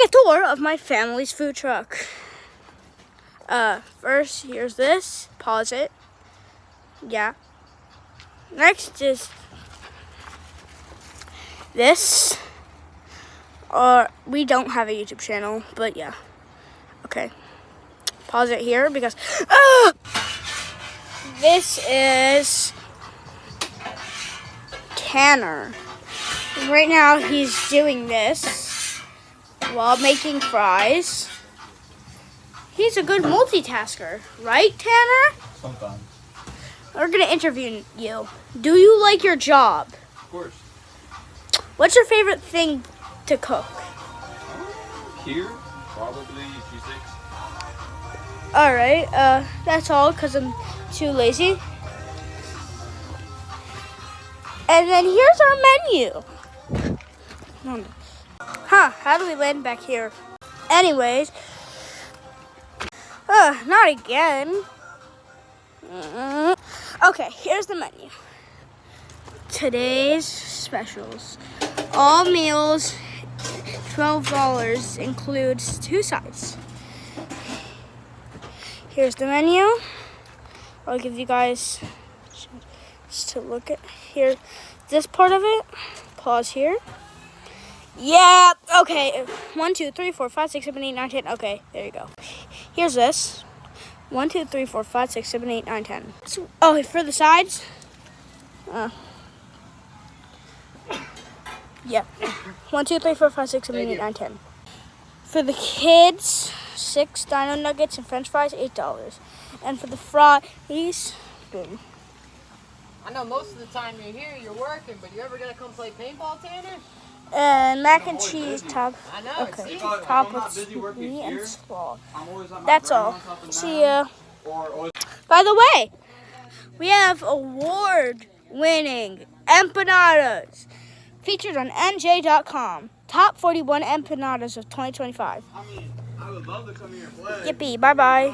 a tour of my family's food truck. First, here's this. Pause it. Yeah. Next is this. We don't have a YouTube channel, but yeah. Okay. Pause it here because this is Tanner. Right now he's doing this while making fries. He's a good multitasker, right, Tanner? Sometimes. We're gonna interview you. Do you like your job? Of course. What's your favorite thing to cook? Here, probably G6. Alright, that's all because I'm too lazy. And then here's our menu. How do we land back here? Anyways, not again. Okay, here's the menu. Today's specials. All meals, $12 includes 2 sides. Here's the menu. I'll give you guys just to look at here. This part of it. Pause here. Yeah, okay. 1, 2, 3, 4, 5, 6, 7, 8, 9, 10. Okay, there you go. Here's this. 1, 2, 3, 4, 5, 6, 7, 8, 9, 10. Oh, for the sides? Yeah. 1, 2, 3, 4, 5, 6, 7, 8, 9, 10. For the kids, 6 dino nuggets and french fries, $8. And for the fries, boom. I know most of the time you're here, you're working, but you ever gonna come play paintball, Tanner? And mac and cheese top. I know. Okay. See? Top with meat and slaw. That's all. See ya. By the way, we have award-winning empanadas featured on NJ.com. Top 41 empanadas of 2025. I mean, I would love to come here and play. Yippee. Bye-bye.